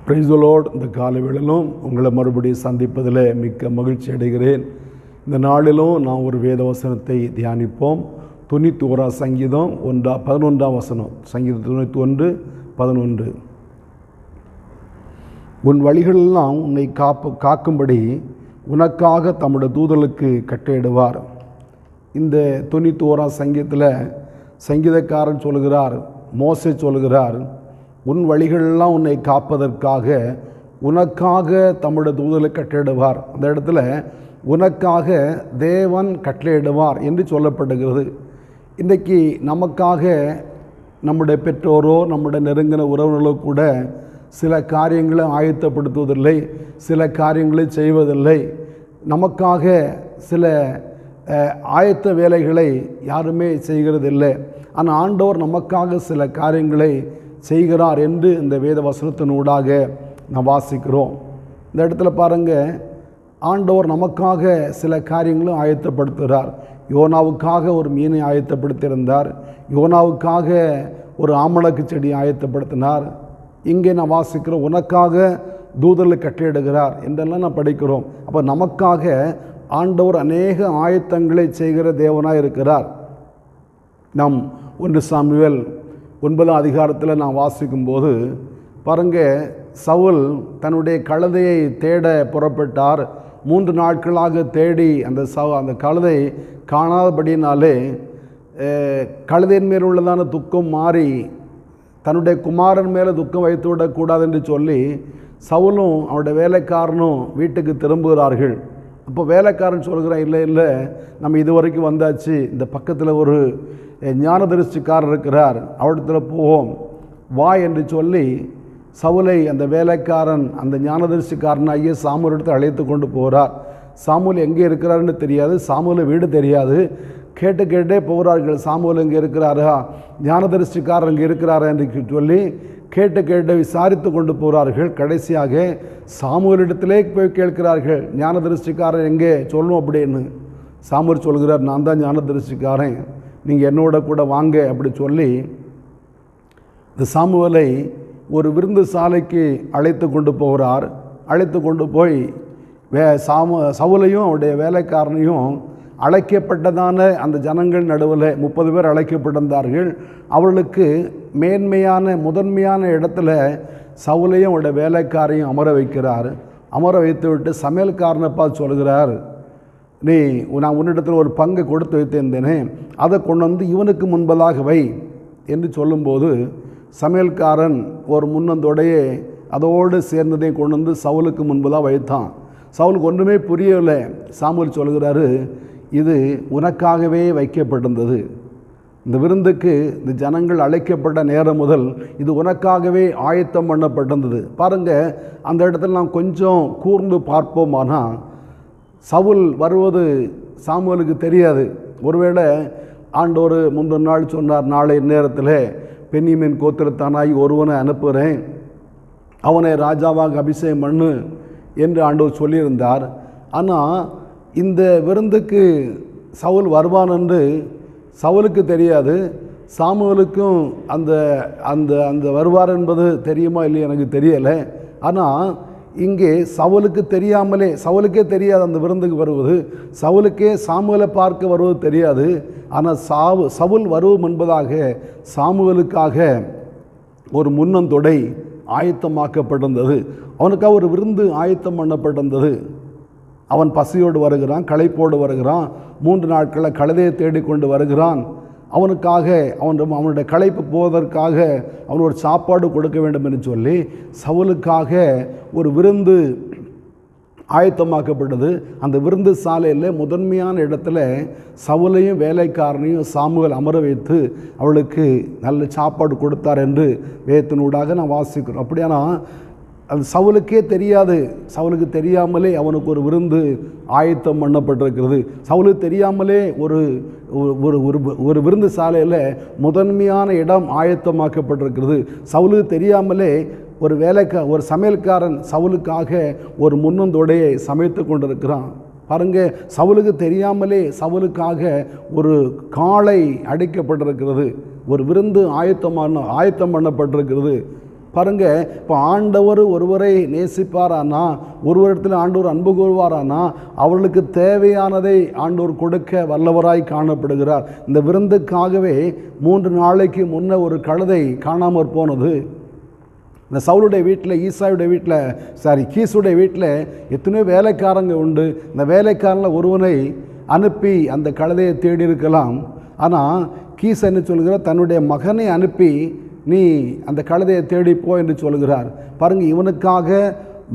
Praise the Lord. இந்த காலை வேளையிலும் உங்களை மறுபடியும் சந்திப்பதில் மிக்க மகிழ்ச்சி அடைகிறேன். இந்த நாளிலும் நான் ஒரு வேத வசனத்தை தியானிப்போம். 91 சங்கீதம் 11 வசனம். சங்கீதம் 91:11. உன் வழிகளெல்லாம் உன்னை காக்கும்படி உனக்காக தம்முடைய தூதர்களுக்கு கட்டளையிடுவார். இந்த 91 சங்கீதத்தில் சங்கீதக்காரன் சொல்கிறார், மோசே சொல்கிறார், உன் வழிகளெல்லாம் உன்னை காப்பதற்காக உனக்காக தம்முடைய தூதர்களை கட்டளையிடுவார். அந்த இடத்துல உனக்காக தேவன் கட்டளையிடுவார் என்று சொல்லப்படுகிறது. இன்றைக்கு நமக்காக நம்முடைய பெற்றோரோ நம்முடைய நெருங்கின உறவினர்களோ கூட சில காரியங்களை ஆயத்தப்படுத்துவதில்லை, சில காரியங்களை செய்வதில்லை. நமக்காக சில ஆயத்த வேலைகளை யாருமே செய்கிறதில்லை. ஆனால் ஆண்டவர் நமக்காக சில காரியங்களை செய்கிறார் என்று இந்த வேத வசனத்தினூடாக நாம் வாசிக்கிறோம். இந்த இடத்துல பாருங்கள், ஆண்டவர் நமக்காக சில காரியங்களும் ஆயத்தப்படுத்துகிறார். யோனாவுக்காக ஒரு மீனை ஆயத்தப்படுத்தியிருந்தார், யோனாவுக்காக ஒரு ஆமணக்கு செடி ஆயத்தப்படுத்தினார். இங்கே நான் வாசிக்கிறோம், உனக்காக தூதர்களை கட்டளையிடுகிறார் என்றெல்லாம் நான் படிக்கிறோம். அப்போ நமக்காக ஆண்டவர் அநேக ஆயத்தங்களை செய்கிற தேவனாக இருக்கிறார். நாம் 1 சாமுவேல் 9 அதிகாரத்தில் நான் வாசிக்கும்போது பாருங்க, சவுல் தன்னுடைய கழுதையை தேட புறப்பட்டார். 3 நாட்களாக தேடி அந்த கழுதை காணாதபடினாலே கழுதையின் மேல் உள்ளதான துக்கம் மாறி தன்னுடைய குமாரன் மேலே துக்கம் வைத்து விடக்கூடாது என்று சொல்லி சவுலும் அவனுடைய வேலைக்காரனும் வீட்டுக்கு திரும்புகிறார்கள். அப்போ வேலைக்காரன் சொல்கிறான், இல்லை நம்ம இதுவரைக்கும் வந்தாச்சு, இந்த பக்கத்தில் ஒரு ஞானதரிசிக்காரர் இருக்கிறார், அவரிடத்துல போவோம் வா என்று சொல்லி சவுலை அந்த வேலைக்காரன் அந்த ஞானதரிசிக்காரனாகிய சாமுவேல் இடத்தை அழைத்து கொண்டு போகிறார். சாமுவேல் எங்கே இருக்கிறாருன்னு தெரியாது, சாமுவேல் வீடு தெரியாது. கேட்டே போகிறார்கள், சாமுவேல் எங்கே இருக்கிறாரா, ஞானதரிசிக்காரர் இங்கே இருக்கிறாரா என்று சொல்லி கேட்டு விசாரித்து கொண்டு போகிறார்கள். கடைசியாக சாமுவேலிடத்திலே போய் கேட்கிறார்கள், ஞானதரிசிக்காரன் எங்கே சொல்லணும் அப்படின்னு. சாமுவேல் சொல்கிறார், நான் தான் ஞானதரிசிக்காரன், நீங்கள் என்னோட கூட வாங்க அப்படி சொல்லி இந்த சாமுவேலை ஒரு விருந்து சாலைக்கு அழைத்து கொண்டு போகிறார். அழைத்து கொண்டு போய் சவுலையும் அவருடைய வேலைக்காரனையும் அழைக்கப்பட்டதான அந்த ஜனங்கள் நடுவில் 30 பேர் அழைக்கப்பட்டிருந்தார்கள். அவர்களுக்கு முதன்மையான இடத்துல சவுலையும் அவருடைய வேலைக்காரையும் அமர வைக்கிறார். அமர வைத்து விட்டு சமையல்காரனை பார்த்து சொல்கிறார், நான் உன்னிடத்தில் ஒரு பங்கை கொடுத்து வைத்திருந்தேனே, அதை கொண்டு வந்து இவனுக்கு முன்பதாக வை என்று சொல்லும்போது சமையல்காரன் ஒரு முன்னந்தோடையே அதோடு சேர்ந்ததையும் கொண்டு வந்து சவுலுக்கு முன்பதாக வைத்தான். சவுலுக்கு ஒன்றுமே புரியவில்லை. சாமுவேல் சொல்கிறாரு, இது உனக்காகவே வைக்கப்பட்டிருந்தது. இந்த விருந்துக்கு இந்த ஜனங்கள் அழைக்கப்பட்ட நேரம் முதல் இது உனக்காகவே ஆயத்தம் பண்ணப்பட்டிருந்தது. பாருங்கள், அந்த இடத்துல நாம் கொஞ்சம் கூர்ந்து பார்ப்போமானால் சவுல் வருவது சாமுவேலுக்கு தெரியாது. ஒருவேளை ஆண்டவர் முந்தின நாள் சொன்னார், நாளை நேரத்தில் பென்னியமின் கோத்திரத்தானாய் ஒருவனை அனுப்புகிறேன், அவனை ராஜாவாக அபிஷேகம் பண்ணு என்று ஆண்டவர் சொல்லியிருந்தார். ஆனால் இந்த விருந்துக்கு சவுல் வருவான் என்று சவுலுக்கு தெரியாது, சாமுவேலுக்கும் அந்த அந்த அந்த வருவார் என்பது தெரியுமா இல்லையா எனக்கு தெரியலை. ஆனால் இங்கே சவுலுக்கே தெரியாது அந்த விருந்துக்கு வருவது, சவுலுக்கே சாமுவேலை பார்க்க வருவது தெரியாது. ஆனால் சவுல் வருவோம் என்பதாக சாமுவேலுக்காக ஒரு முன்னந்தொடை ஆயத்தமாக்கப்பட்டிருந்தது. அவனுக்காக ஒரு விருந்து ஆயத்தம் பண்ணப்பட்டிருந்தது. அவன் பசியோடு வருகிறான், களைப்போடு வருகிறான், 3 நாட்களில் கழுதையை தேடிக்கொண்டு வருகிறான். அவனுக்காக அவனுடைய களைப்பு போவதற்காக அவன் ஒரு சாப்பாடு கொடுக்க வேண்டும் என்று சொல்லி சவுலுக்காக ஒரு விருந்து ஆயத்தமாக்கப்பட்டது. அந்த விருந்து சாலையில் முதன்மையான இடத்துல சவுலையும் வேலைக்காரனையும் சாமுவேல் அமர வைத்து அவளுக்கு நல்ல சாப்பாடு கொடுத்தார் என்று வேதத்தினூடாக நான் வாசிக்கிறோம். அப்படியானா அது சவுலுக்கே தெரியாது, சவுலுக்கு தெரியாமலே அவனுக்கு ஒரு விருந்து ஆயத்தம் பண்ணப்பட்டிருக்கிறது. சவுலுக்கு தெரியாமலே ஒரு ஒரு விருந்து சாலையில் முதன்மையான இடம் ஆயத்தமாக்கப்பட்டிருக்கிறது. சவுலுக்கு தெரியாமலே ஒரு சமையல்காரன் சவுலுக்காக ஒரு முன்னந்தொடையை சமைத்து கொண்டிருக்கிறான். பாருங்க, சவுலுக்கு தெரியாமலே சவுலுக்காக ஒரு காளை அடிக்கப்பட்டிருக்கிறது, ஒரு விருந்து ஆயத்தம் பண்ணப்பட்டிருக்கிறது. பாருங்க, இப்போ ஆண்டவர் ஒருவரை நேசிப்பாரானா, ஒருவரிடத்தில் ஆண்டவர் அன்பு கூறுவாரானா, அவர்களுக்கு தேவையானதை ஆண்டவர் கொடுக்க வல்லவராய் காணப்படுகிறார். இந்த விருந்துக்காகவே 3 நாளைக்கு முன்ன ஒரு கழுதை காணாமற் போனது. இந்த சவுலுடைய வீட்டில், ஈசாயுடைய வீட்டில், கீசுடைய வீட்டில் எத்தனையோ வேலைக்காரங்க உண்டு. இந்த வேலைக்காரனில் ஒருவனை அனுப்பி அந்த கழுதையை தேடி இருக்கலாம். ஆனால் கீஸ் என்ன சொல்கிறார், தன்னுடைய மகனை அனுப்பி நீ அந்த கழுதையை தேடிப்போ என்று சொல்கிறார். பாருங்கள், இவனுக்காக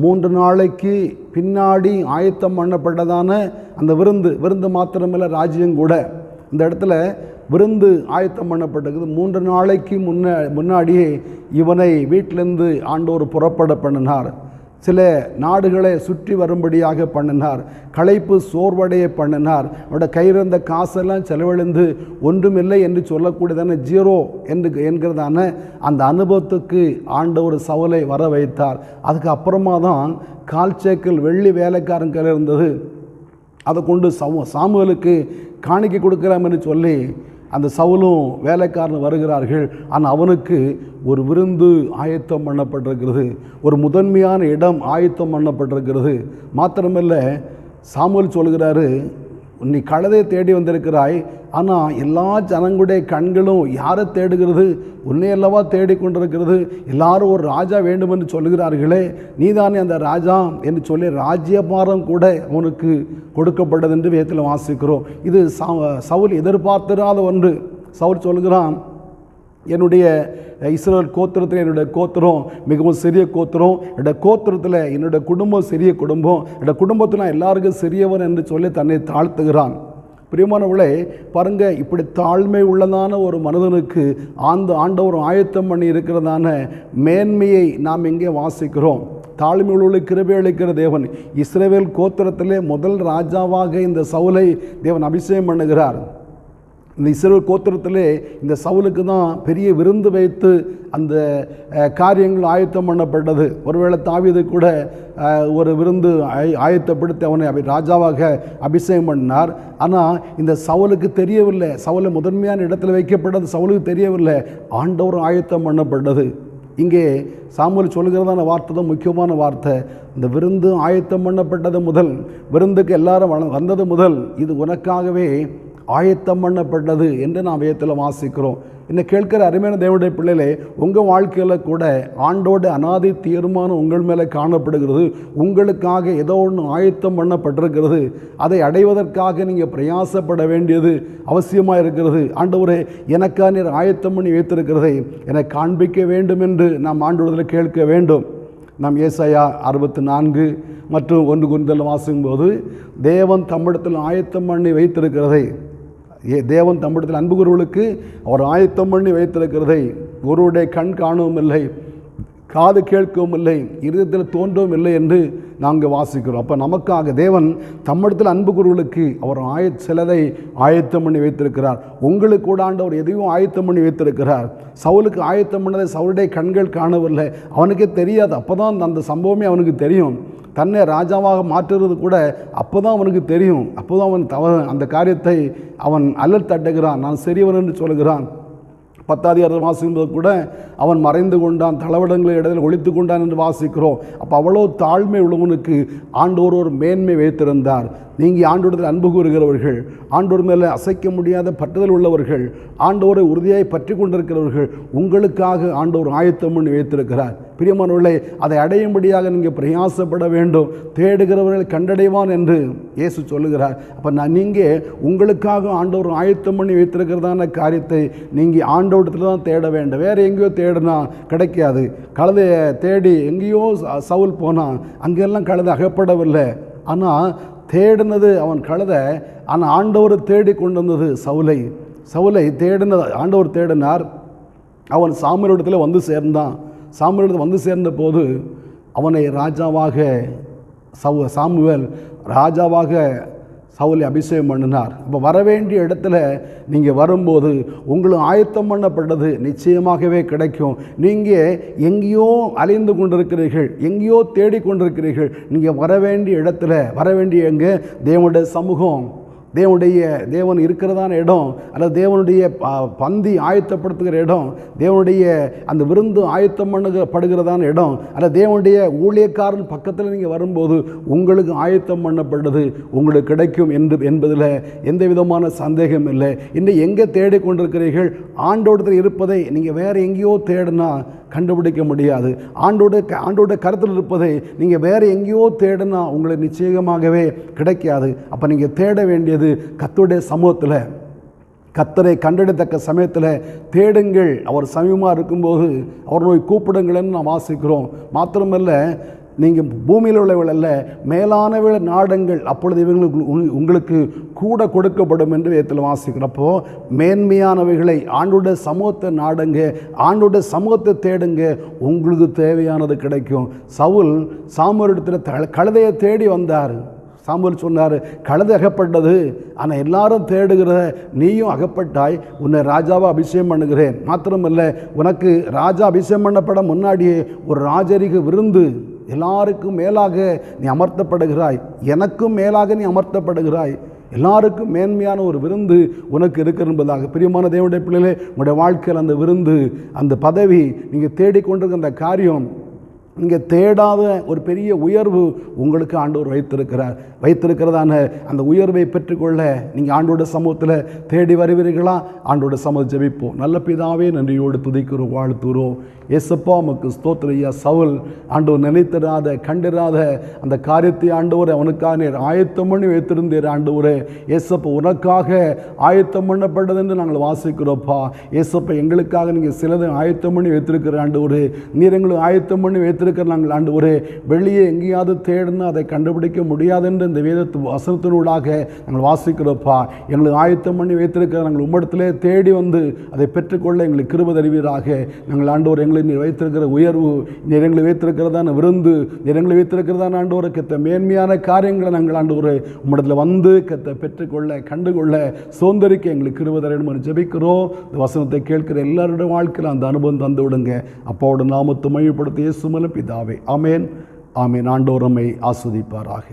3 நாளைக்கு பின்னாடி ஆயத்தம் பண்ணப்பட்டதான அந்த விருந்து மாத்திரமில்லை, ராஜ்யம் கூட. இந்த இடத்துல விருந்து ஆயத்தம் பண்ணப்பட்டிருக்குது. 3 நாளைக்கு முன்னாடியே இவனை வீட்டிலேருந்து ஆண்டவர் புறப்பட பண்ணினார். சில நாடுகளை சுற்றி வரும்படியாக பண்ணினார். களைப்பு சோர்வடைய பண்ணினார். அவருடைய கையில் இருந்த காசெல்லாம் செலவழிந்து ஒன்றுமில்லை என்று சொல்லக்கூடியதான ஜீரோ என்கிறதான அந்த அனுபவத்துக்கு ஆண்டவர் சவுலை வர வைத்தார். அதுக்கு அப்புறமா தான் கால்சேக்கல் வெள்ளி வேலைக்காரன் கையில் இருந்தது. அதை கொண்டு சாமுவேலுக்கு காணிக்கை கொடுக்கலாம் என்று சொல்லி அந்த சவுலும் வேலைக்காரன் வருகிறார்கள். ஆனால் அவனுக்கு ஒரு விருந்து ஆயத்தம் பண்ணப்பட்டிருக்கிறது, ஒரு முதன்மையான இடம் ஆயத்தம் பண்ணப்பட்டிருக்கிறது. மாத்திரமல்ல, சாமுவேல் சொல்கிறாரு, நீ கழுதையை தேடி வந்திருக்கிறாய், ஆனால் எல்லா ஜனங்களுடைய கண்களும் யாரை தேடுகிறது? உன்னை அல்லவா தேடிக்கொண்டிருக்கிறது. எல்லாரும் ஒரு ராஜா வேண்டும் என்று சொல்லுகிறார்களே, நீதானே அந்த ராஜா என்று சொல்லி ராஜ்யபாரம் கூட அவனுக்கு கொடுக்கப்பட்டது என்று வேதத்தில் வாசிக்கிறோம். இது சவுல் எதிர்பார்த்திராத ஒன்று. சவுல் சொல்கிறான், என்னுடைய இஸ்ரவேல் கோத்திரத்தில் என்னுடைய கோத்திரம் மிகவும் சிறிய கோத்திரம், என்னுடைய கோத்திரத்தில் என்னுடைய குடும்பம் சிறிய குடும்பம், என்னுடைய குடும்பத்தில் நான் எல்லாருக்கும் சிறியவன் என்று சொல்லி தன்னை தாழ்த்துகிறான். பிரியமானவர்களே, பாருங்க, இப்படி தாழ்மை உள்ளதான ஒரு மனிதனுக்கு ஆண்டவர் ஆயத்தம் பண்ணி இருக்கிறதான மேன்மையை நாம் எங்கே வாசிக்கிறோம்? தாழ்மை உள்ள கிருபை அளிக்கிற தேவன் இஸ்ரவேல் கோத்திரத்திலே முதல் ராஜாவாக இந்த சவுலை தேவன் அபிஷேகம் பண்ணுகிறார். இந்த இஸ்ரவேல் கோத்திரத்திலே இந்த சவுலுக்கு தான் பெரிய விருந்து வைத்து அந்த காரியங்கள் ஆயத்தம் பண்ணப்பட்டது. ஒருவேளை தாவீது கூட ஒரு விருந்து ஆயத்தப்படுத்தி அவனை ராஜாவாக அபிஷேகம் பண்ணார். ஆனால் இந்த சவுலுக்கு தெரியவில்லை. சவுலை முதன்மையான இடத்துல வைக்கப்பட்டது சவுலுக்கு தெரியவில்லை. ஆண்டவர் ஆயத்தம் பண்ணப்பட்டது. இங்கே சாமுவேல் சொல்கிறதான வார்த்தை தான் முக்கியமான வார்த்தை. இந்த விருந்து ஆயத்தம் பண்ணப்பட்டது முதல், விருந்துக்கு எல்லாரும் வந்தது முதல், இது உனக்காகவே ஆயத்தம் பண்ணப்பட்டது என்று நாம் வேதத்தில் வாசிக்கிறோம். என்னை கேட்கிற அருமையான தேவனுடைய பிள்ளைகளே, உங்கள் வாழ்க்கையில் கூட ஆண்டோட அனாதி தீர்மானம் உங்கள் மேலே காணப்படுகிறது. உங்களுக்காக ஏதோ ஒன்று ஆயத்தம் பண்ணப்பட்டிருக்கிறது. அதை அடைவதற்காக நீங்கள் பிரயாசப்பட வேண்டியது அவசியமாக இருக்கிறது. ஆண்டவரே, எனக்காக நீர் ஆயத்தம் பண்ணி வைத்திருக்கிறதை எனக்கு காண்பிக்க வேண்டும் என்று நாம் ஆண்டவரிடத்தில் கேட்க வேண்டும். நாம் ஏசாயா 64 மற்றும் 1 கொரிந்தியர் வாசிக்கும்போது, தேவன் தம்மிடத்தில் ஆயத்தம் பண்ணி வைத்திருக்கிறதை, தேவன் தம்மிடத்தில் அன்பு கூறுவர்களுக்கு அவர் ஆயத்தம் பண்ணி வைத்திருக்கிறதை ஒருவருடைய கண் காணவும் இல்லை, காது கேட்கவும் இல்லை, இருதயத்தில் தோன்றவும் இல்லை என்று நாங்கள் வாசிக்கிறோம். அப்போ நமக்காக தேவன் தம்மிடத்தில் அன்பு கூறுவர்களுக்கு அவர் சிலதை ஆயத்தம் பண்ணி வைத்திருக்கிறார். உங்களுக்கு கூட ஆண்டவர் எதையும் ஆயத்தம் பண்ணி வைத்திருக்கிறார். சவுலுக்கு ஆயத்தம் பண்ணதை சவுளுடைய கண்கள் காணவில்லை, அவனுக்கே தெரியாது. அப்போ தான் அந்த சம்பவமே அவனுக்கு தெரியும். தன்னை ராஜாவாக மாற்றுறது கூட அப்போ தான் அவனுக்கு தெரியும். அப்போ தான் அவன் அந்த காரியத்தை அவன் அல்லல் தட்டுகிறான், நான் சிறியவன் என்று சொல்கிறான். 10வது அதிகாரம் வாசிக்கும்போது கூட அவன் மறைந்து கொண்டான், தளவடங்களை இடத்தில் ஒழித்து கொண்டான் என்று வாசிக்கிறோம். அப்போ அவ்வளோ தாழ்மை உள்ளவனுக்கு ஆண்டவர் ஒரு மேன்மை வைத்திருந்தார். நீங்கள் ஆண்டோரத்தில் அன்பு கூறுகிறவர்கள், ஆண்டோர் மேலே அசைக்க முடியாத பற்றுதல் உள்ளவர்கள், ஆண்டோரை உறுதியாய் பற்றி கொண்டிருக்கிறவர்கள், உங்களுக்காக ஆண்டவர் ஆயத்தம் பண்ணி வைத்திருக்கிறார். பிரியமானவர்களே, அதை அடையும்படியாக நீங்கள் பிரயாசப்பட வேண்டும். தேடுகிறவர்கள் கண்டடைவான் என்று இயேசு சொல்லுகிறார். அப்போ நீங்கள் உங்களுக்காக ஆண்டவர் ஆயத்தம் பண்ணி வைத்திருக்கிறதான காரியத்தை நீங்கள் ஆண்டவரத்தில் தான் தேட வேண்டும். வேறு எங்கேயோ தேடினா கிடைக்காது. கழுதையை தேடி எங்கேயோ சவுல் போனான், அங்கெல்லாம் கழுதை அகப்படவில்லை. ஆனால் தேடினது அவன் கழுதை, ஆனால் ஆண்டவர் தேடி கொண்டு வந்தது சவுலை தேடினது ஆண்டவர் தேடினார். அவன் சாமுவேலிடத்தில் வந்து சேர்ந்தான். சாமுவேலிடத்தில் வந்து சேர்ந்த போது அவனை ராஜாவாக சாமுவேல் ராஜாவாக சவுலை அபிஷேகம் பண்ணினார். அப்போ வரவேண்டிய இடத்துல நீங்கள் வரும்போது உங்களுக்கு ஆயத்தம் பண்ணப்பட்டது நிச்சயமாகவே கிடைக்கும். நீங்கள் எங்கேயோ அலைந்து கொண்டிருக்கிறீர்கள், எங்கேயோ தேடிக்கொண்டிருக்கிறீர்கள். நீங்கள் வரவேண்டிய இடத்துல வரவேண்டிய எங்கே? தேவனுடைய சமூகம், தேவன் இருக்கிறதான இடம், அல்லது தேவனுடைய பந்தி ஆயத்தப்படுத்துகிற இடம், தேவனுடைய அந்த விருந்து ஆயத்தம் பண்ணப்படுகிறதான இடம், அல்லது தேவனுடைய ஊழியக்காரன் பக்கத்தில் நீங்கள் வரும்போது உங்களுக்கு ஆயத்தம் பண்ணப்பட்டது உங்களுக்கு கிடைக்கும் என்பதில் எந்த விதமான சந்தேகம் இல்லை. இன்னும் எங்கே தேடிக்கொண்டிருக்கிறீர்கள்? ஆண்டோடத்தில் இருப்பதை நீங்கள் வேறு எங்கேயோ தேடினா கண்டுபிடிக்க முடியாது. ஆண்டோட கருத்தில் இருப்பதை நீங்கள் வேறு எங்கேயோ தேடினா உங்களுக்கு நிச்சயமாகவே கிடைக்காது. அப்போ நீங்கள் தேட வேண்டியது கர்த்தருடைய சமூகத்தில், கர்த்தரை கண்டெடுத்தக்க சமயத்தில் தேடுங்கள். அவர் சமீபமாக இருக்கும்போது அவர் நோய் கூப்பிடுங்கள்னு நாம் வாசிக்கிறோம். மாத்திரமல்ல, நீங்கள் பூமியில் உள்ளவர்கள் அல்ல, மேலானவர்கள் நாடுங்கள், அப்பொழுது இவங்களுக்கு உங்களுக்கு கூட கொடுக்கப்படும் என்று வேதத்தில் வாசிக்கிறப்போ, மேன்மையானவைகளை ஆண்டோட சமூகத்தை நாடுங்க, ஆண்டோட சமூகத்தை தேடுங்க, உங்களுக்கு தேவையானது கிடைக்கும். சவுல் சாமுவேலிடத்தில் கழுதையை தேடி வந்தார். சாமுவேல் சொன்னார், கழுதை அகப்பட்டது, ஆனால் எல்லாரும் தேடுகிற நீயும் அகப்பட்டாய், உன்னை ராஜாவை அபிஷேகம் பண்ணுகிறேன். மாத்திரமல்ல, உனக்கு ராஜா அபிஷேகம் பண்ணப்பட முன்னாடியே ஒரு ராஜரிக விருந்து, எல்லாருக்கும் மேலாக நீ அமர்த்தப்படுகிறாய், எனக்கும் மேலாக நீ அமர்த்தப்படுகிறாய், எல்லாருக்கும் மேன்மையான ஒரு விருந்து உனக்கு இருக்கிற என்பதாக. பிரியமான தேவனுடைய பிள்ளைகளே, உங்களுடைய வாழ்க்கையில் அந்த விருந்து, அந்த பதவி, நீங்கள் தேடிக்கொண்டிருக்கிற அந்த காரியம், நீங்கள் தேடாத ஒரு பெரிய உயர்வு உங்களுக்கு ஆண்டவர் வைத்திருக்கிறதான அந்த உயர்வை பெற்றுக்கொள்ள நீங்கள் ஆண்டோட சமூகத்தில் தேடி வருவீர்களா? ஆண்டோட சமூகம் ஜெபிப்போம். நல்ல பிதாவே, நன்றியோடு துதிக்கிறோம், வாழ்த்துகிறோம். ஏசப்பா உமக்கு ஸ்தோத்திரையா. சவுல் ஆண்டவர் நினைத்திராத கண்டிராத அந்த காரியத்தை ஆண்டவர் அவனுக்காக நீர் ஆயத்தம் பண்ணி வைத்திருந்தீர். ஆண்டவரே ஏசப்பா உனக்காக ஆயத்தம் பண்ணப்பட்டது என்று நாங்கள் வாசிக்கிறோப்பா. ஏசப்பா எங்களுக்காக நீங்கள் சிலதை ஆயத்தம் பண்ணி வைத்திருக்கிற ஆண்டவரே, நீர் எங்களுக்கு ஆயத்தம் பண்ணி வைத்திருக்கிற நாங்கள் ஆண்டவரே வெளியே எங்கேயாவது தேடினா அதை கண்டுபிடிக்க முடியாது என்று இந்த வேதத்து வசனத்தினூடாக நாங்கள் வாசிக்கிறோப்பா. எங்களுக்கு ஆயத்தம் பண்ணி வைத்திருக்கிற நாங்கள் உம்மிடத்திலே தேடி வந்து அதை பெற்றுக்கொள்ள எங்களுக்கு கிருபை தருவீராக. நாங்கள் ஆண்டவர் எங்களை நீர் வைத்திருக்கிற உயர்வு, நீர் எங்களை வைத்திருக்கிறதான விருந்து, நீர் எங்களை வைத்திருக்கிறதான ஆண்டவரை கத்த மேன்மையான காரியங்களை நாங்கள் ஆண்டவரை உம்மிடத்தில் வந்து கத்த பெற்றுக்கொள்ள கண்டுகொள்ள சோந்தரிக்க எங்களுக்கு கிருபை தரணும் ஜெபிக்கிறோம். இந்த வசனத்தை கேட்கிற எல்லாருடைய வாழ்க்கையில் அந்த அனுபவம் தந்து விடுங்க. அப்பாவோட நாமத்தை மையப்படுத்தி இயேசு மூலம் பிதாவே, ஆமேன் ஆமேன். ஆண்டவர் நம்மை ஆஸ்வதிப்பாராக.